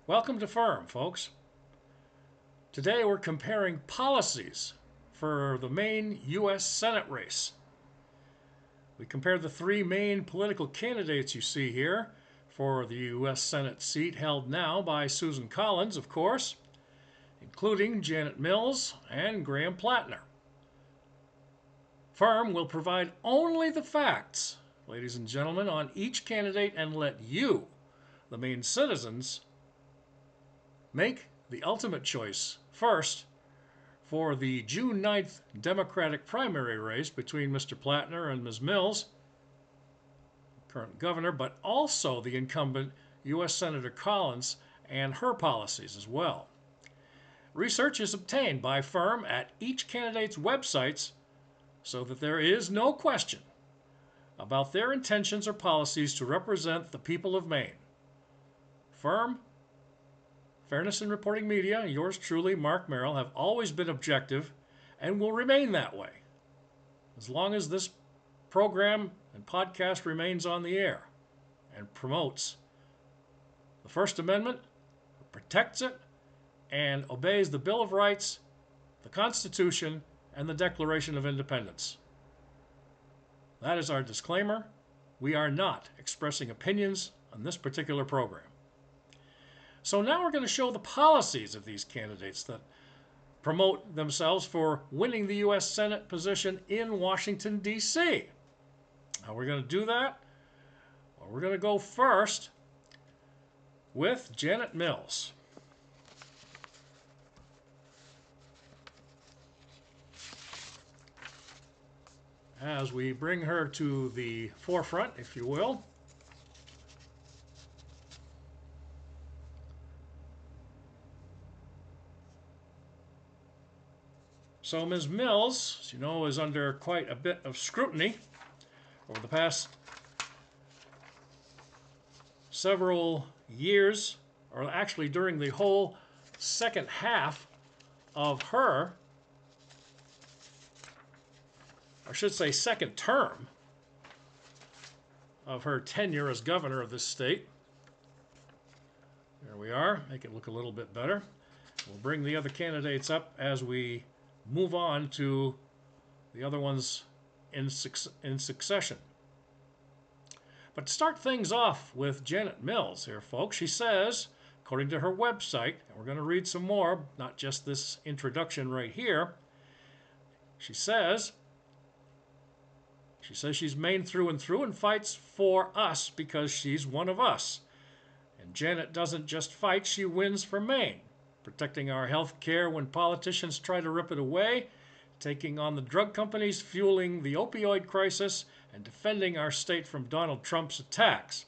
Welcome to Firm, folks. Today we're comparing policies for the main U.S. Senate race. We compared the three main political candidates you see here for the U.S. Senate seat held now by Susan Collins, of course, including Janet Mills and Graham Platner. Firm will provide only the facts, ladies and gentlemen, on each candidate and let you, the main citizens, make the ultimate choice first for the June 9th Democratic primary race between Mr. Platner and Ms. Mills, current governor, but also the incumbent U.S. Senator Collins and her policies as well. Research is obtained by Firm at each candidate's websites so that there is no question about their intentions or policies to represent the people of Maine. Firm, Fairness in Reporting Media, yours truly, Mark Merrill, have always been objective and will remain that way as long as this program and podcast remains on the air and promotes the First Amendment, protects it, and obeys the Bill of Rights, the Constitution, and the Declaration of Independence. That is our disclaimer. We are not expressing opinions on this particular program. So now we're going to show the policies of these candidates that promote themselves for winning the U.S. Senate position in Washington, D.C. How we're going to do that? Well, we're going to go first with Janet Mills. As we bring her to the forefront, if you will. So Ms. Mills, as you know, is under quite a bit of scrutiny over the past several years, or actually during the whole second half of her, or I should say second term of her tenure as governor of this state. There we are, make it look a little bit better. We'll bring the other candidates up as we move on to the other ones in succession. But to start things off with Janet Mills here, folks, she says, according to her website, and we're going to read some more, not just this introduction right here, she says she's Maine through and through and fights for us because she's one of us. And Janet doesn't just fight, she wins for Maine. Protecting our health care when politicians try to rip it away, taking on the drug companies fueling the opioid crisis, and defending our state from Donald Trump's attacks.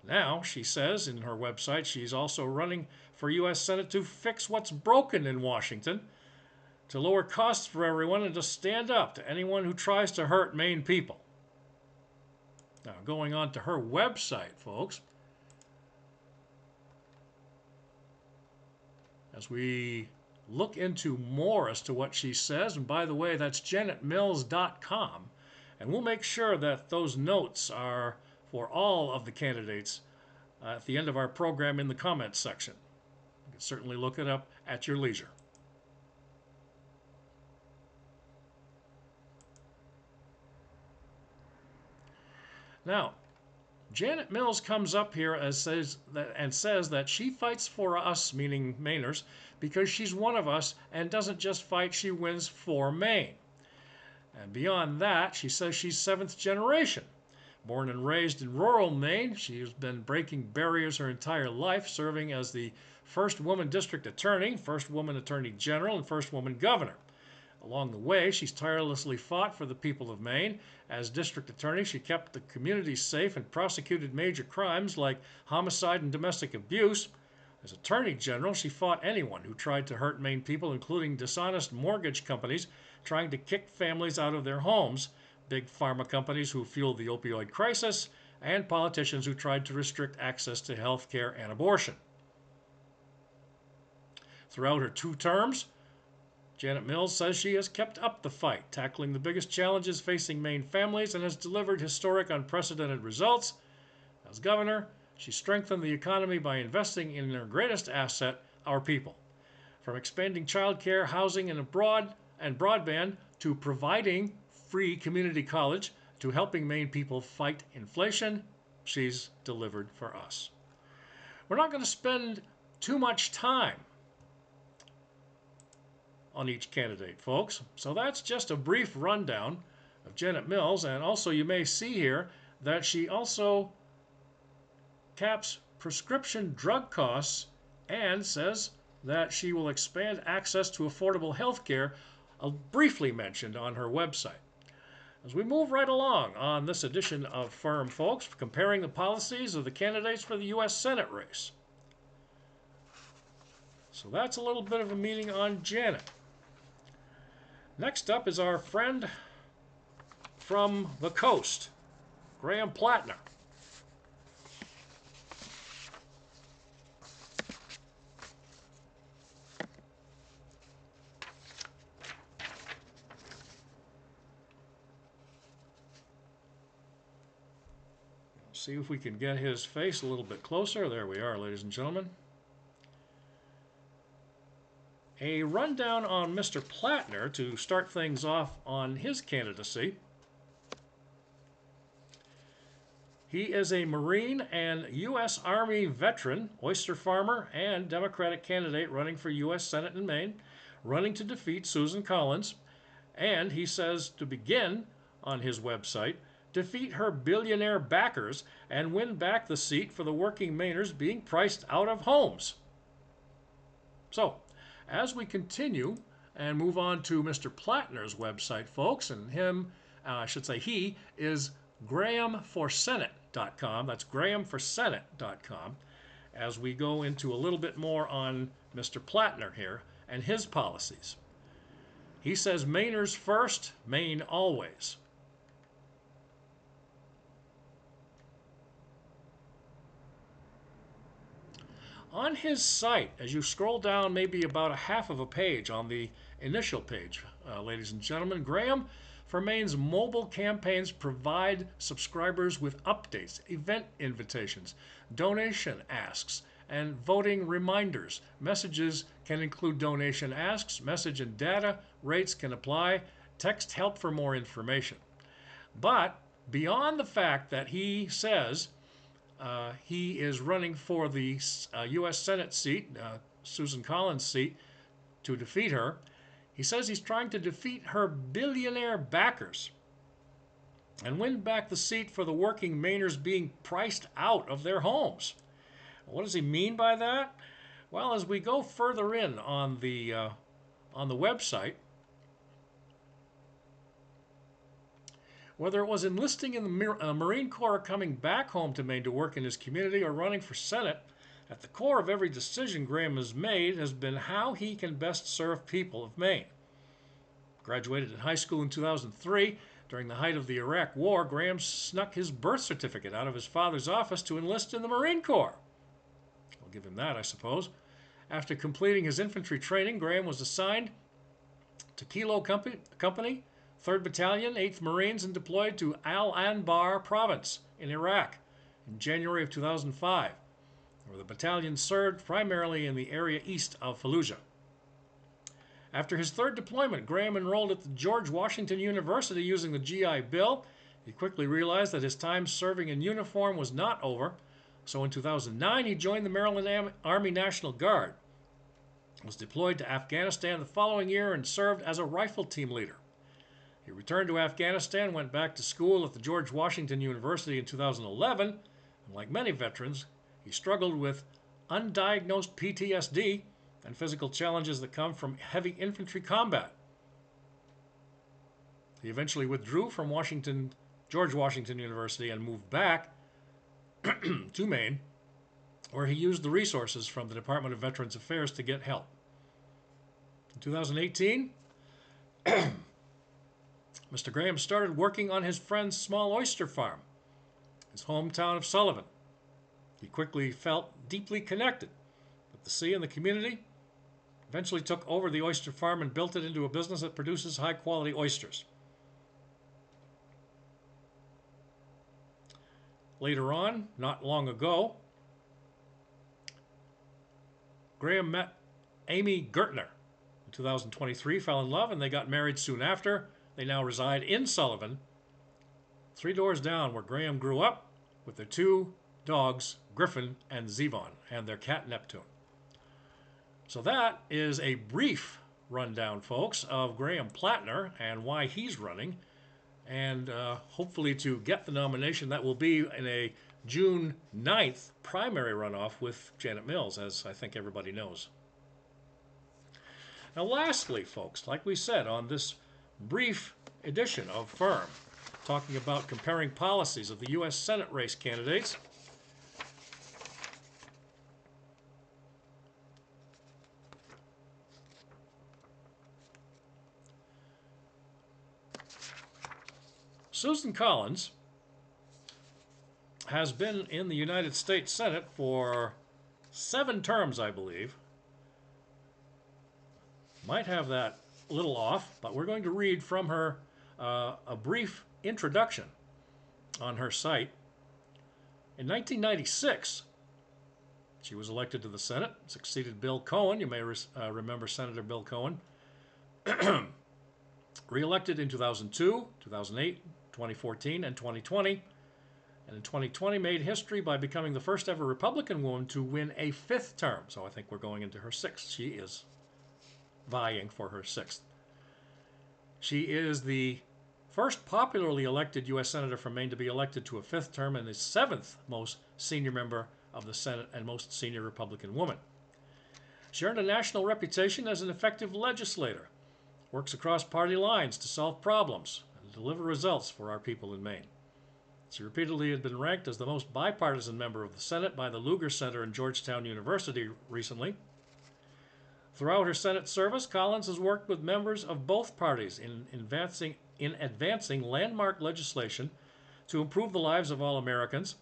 Now, she says in her website, she's also running for U.S. Senate to fix what's broken in Washington, to lower costs for everyone, and to stand up to anyone who tries to hurt Maine people. Now, going on to her website, folks, as we look into more as to what she says, and by the way, that's janetmills.com, and we'll make sure that those notes are for all of the candidates at the end of our program in the comments section. You can certainly look it up at your leisure. Now, Janet Mills comes up here and says that she fights for us, meaning Mainers, because she's one of us and doesn't just fight, she wins for Maine. And beyond that, she says she's seventh generation. Born and raised in rural Maine, she has been breaking barriers her entire life, serving as the first woman district attorney, first woman attorney general, and first woman governor. Along the way, she's tirelessly fought for the people of Maine. As district attorney, she kept the community safe and prosecuted major crimes like homicide and domestic abuse. As attorney general, she fought anyone who tried to hurt Maine people, including dishonest mortgage companies trying to kick families out of their homes, big pharma companies who fueled the opioid crisis, and politicians who tried to restrict access to health care and abortion. Throughout her 2 terms, Janet Mills says she has kept up the fight, tackling the biggest challenges facing Maine families, and has delivered historic, unprecedented results as governor, She strengthened the economy by investing in her greatest asset, our people. From expanding childcare, housing, and broadband to providing free community college to helping Maine people fight inflation, she's delivered for us. We're not going to spend too much time on each candidate, folks. So that's just a brief rundown of Janet Mills. And also, you may see here that she also caps prescription drug costs and says that she will expand access to affordable health care, briefly mentioned on her website. As we move right along on this edition of Firm, folks, comparing the policies of the candidates for the U.S. Senate race. So that's a little bit of a meeting on Janet. Next up is our friend from the coast, Graham Platner. See if we can get his face a little bit closer. There we are, ladies and gentlemen. A rundown on Mr. Platner to start things off on his candidacy. He is a Marine and U.S. Army veteran, oyster farmer, and Democratic candidate running for U.S. Senate in Maine, running to defeat Susan Collins. And he says to begin on his website, defeat her billionaire backers and win back the seat for the working Mainers being priced out of homes. So, as we continue and move on to Mr. Platner's website, folks, and he is grahamforsenate.com. That's grahamforsenate.com. As we go into a little bit more on Mr. Platner here and his policies. He says, Mainers first, Maine always. On his site, as you scroll down maybe about a half of a page on the initial page, ladies and gentlemen, Graham for Maine's mobile campaigns provide subscribers with updates, event invitations, donation asks, and voting reminders. Messages can include donation asks, message and data rates can apply, text help for more information. But beyond the fact that he says he is running for the U.S. Senate seat, Susan Collins' seat, to defeat her. He says he's trying to defeat her billionaire backers and win back the seat for the working Mainers being priced out of their homes. What does he mean by that? Well, as we go further in on the website, whether it was enlisting in the Marine Corps or coming back home to Maine to work in his community or running for Senate, at the core of every decision Graham has made has been how he can best serve people of Maine. Graduated in high school in 2003. During the height of the Iraq War, Graham snuck his birth certificate out of his father's office to enlist in the Marine Corps. I'll give him that, I suppose. After completing his infantry training, Graham was assigned to Kilo Company, 3rd Battalion, 8th Marines, and deployed to Al-Anbar Province in Iraq in January of 2005, where the battalion served primarily in the area east of Fallujah. After his third deployment, Graham enrolled at the George Washington University using the GI Bill. He quickly realized that his time serving in uniform was not over, so in 2009 he joined the Maryland Army National Guard, was deployed to Afghanistan the following year, and served as a rifle team leader. He returned to Afghanistan, went back to school at the George Washington University in 2011, and like many veterans, he struggled with undiagnosed PTSD and physical challenges that come from heavy infantry combat. He eventually withdrew from George Washington University and moved back to Maine, where he used the resources from the Department of Veterans Affairs to get help. In 2018, Mr. Graham started working on his friend's small oyster farm, his hometown of Sullivan. He quickly felt deeply connected with the sea and the community, eventually took over the oyster farm and built it into a business that produces high-quality oysters. Later on, not long ago, Graham met Amy Gertner in 2023, fell in love, and they got married soon after. They now reside in Sullivan, 3 doors down where Graham grew up, with their 2 dogs, Griffin and Zevon, and their cat Neptune. So that is a brief rundown, folks, of Graham Platner and why he's running. And hopefully to get the nomination, that will be in a June 9th primary runoff with Janet Mills, as I think everybody knows. Now lastly, folks, like we said on this brief edition of Firm, talking about comparing policies of the U.S. Senate race candidates, Susan Collins has been in the United States Senate for 7 terms, I believe. Might have that a little off, but we're going to read from her a brief introduction on her site. In 1996, she was elected to the Senate, succeeded Bill Cohen. You may remember Senator Bill Cohen. Re-elected in 2002, 2008, 2014, and 2020. And in 2020 made history by becoming the first ever Republican woman to win a 5th term. So I think we're going into her 6th. She is vying for her 6th. She is the first popularly elected U.S. Senator from Maine to be elected to a 5th term and the 7th most senior member of the Senate and most senior Republican woman. She earned a national reputation as an effective legislator, works across party lines to solve problems and deliver results for our people in Maine. She repeatedly has been ranked as the most bipartisan member of the Senate by the Lugar Center and Georgetown University recently. Throughout her Senate service, Collins has worked with members of both parties in advancing landmark legislation to improve the lives of all Americans.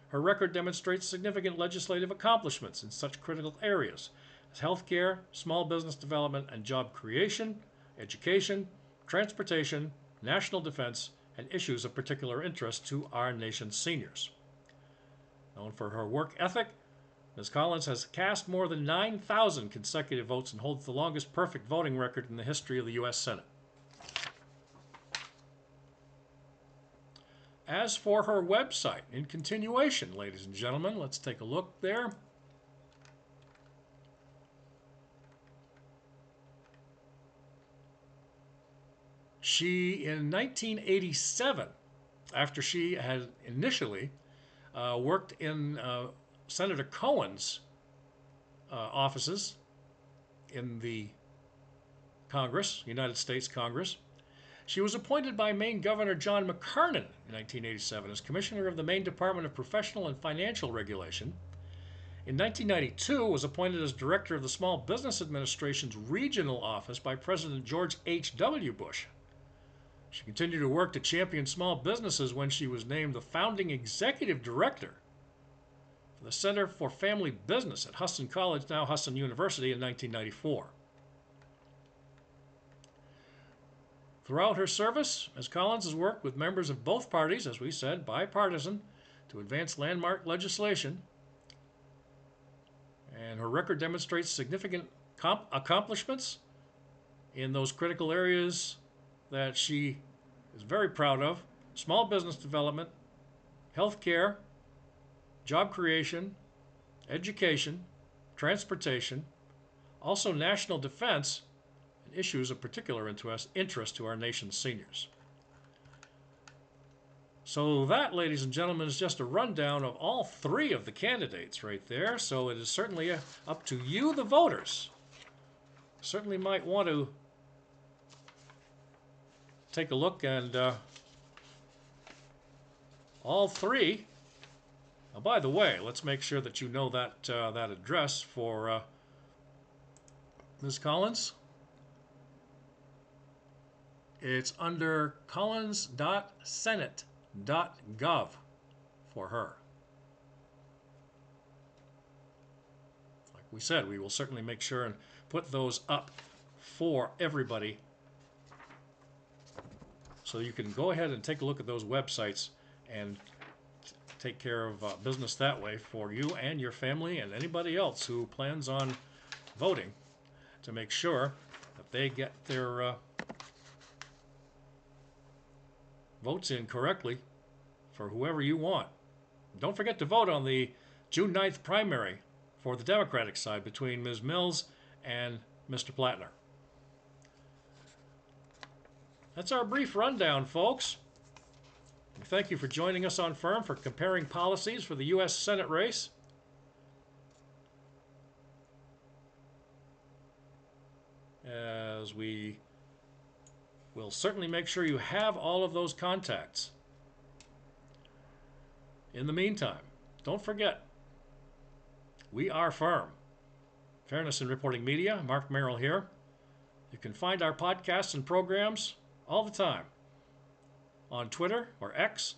Her record demonstrates significant legislative accomplishments in such critical areas as health care, small business development and job creation, education, transportation, national defense, and issues of particular interest to our nation's seniors. Known for her work ethic, Ms. Collins has cast more than 9,000 consecutive votes and holds the longest perfect voting record in the history of the U.S. Senate. As for her website, in continuation, ladies and gentlemen, let's take a look there. She, in 1987, after she had initially worked in Senator Cohen's offices in the Congress, United States Congress, she was appointed by Maine Governor John McKernan in 1987 as Commissioner of the Maine Department of Professional and Financial Regulation. In 1992, was appointed as Director of the Small Business Administration's Regional Office by President George H.W. Bush. She continued to work to champion small businesses when she was named the founding executive director for the Center for Family Business at Huston College, now Huston University, in 1994. Throughout her service, Ms. Collins has worked with members of both parties, as we said, bipartisan, to advance landmark legislation. And her record demonstrates significant accomplishments in those critical areas that she is very proud of: small business development, health care, job creation, education, transportation, also national defense, and issues of particular interest to our nation's seniors. So that, ladies and gentlemen, is just a rundown of all 3 of the candidates right there. So it is certainly up to you, the voters. Certainly might want to take a look, and all 3. Oh, by the way, let's make sure that you know that that address for Ms. Collins. It's under collins.senate.gov for her. Like we said, we will certainly make sure and put those up for everybody, so you can go ahead and take a look at those websites and take care of business that way for you and your family and anybody else who plans on voting to make sure that they get their votes in correctly for whoever you want. Don't forget to vote on the June 9th primary for the Democratic side between Ms. Mills and Mr. Platner. That's our brief rundown, folks. Thank you for joining us on Firm for comparing policies for the U.S. Senate race. As we will certainly make sure you have all of those contacts. In the meantime, don't forget, we are Firm. Fairness in Reporting Media, Mark Merrill here. You can find our podcasts and programs all the time on Twitter or X,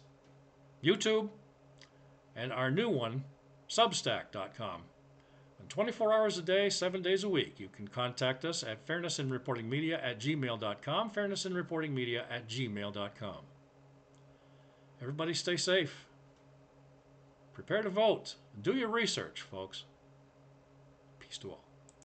YouTube, and our new one, Substack.com. And 24 hours a day, 7 days a week, you can contact us at fairnessinreportingmedia@gmail.com, fairnessinreportingmedia@gmail.com. Everybody stay safe. Prepare to vote. Do your research, folks. Peace to all.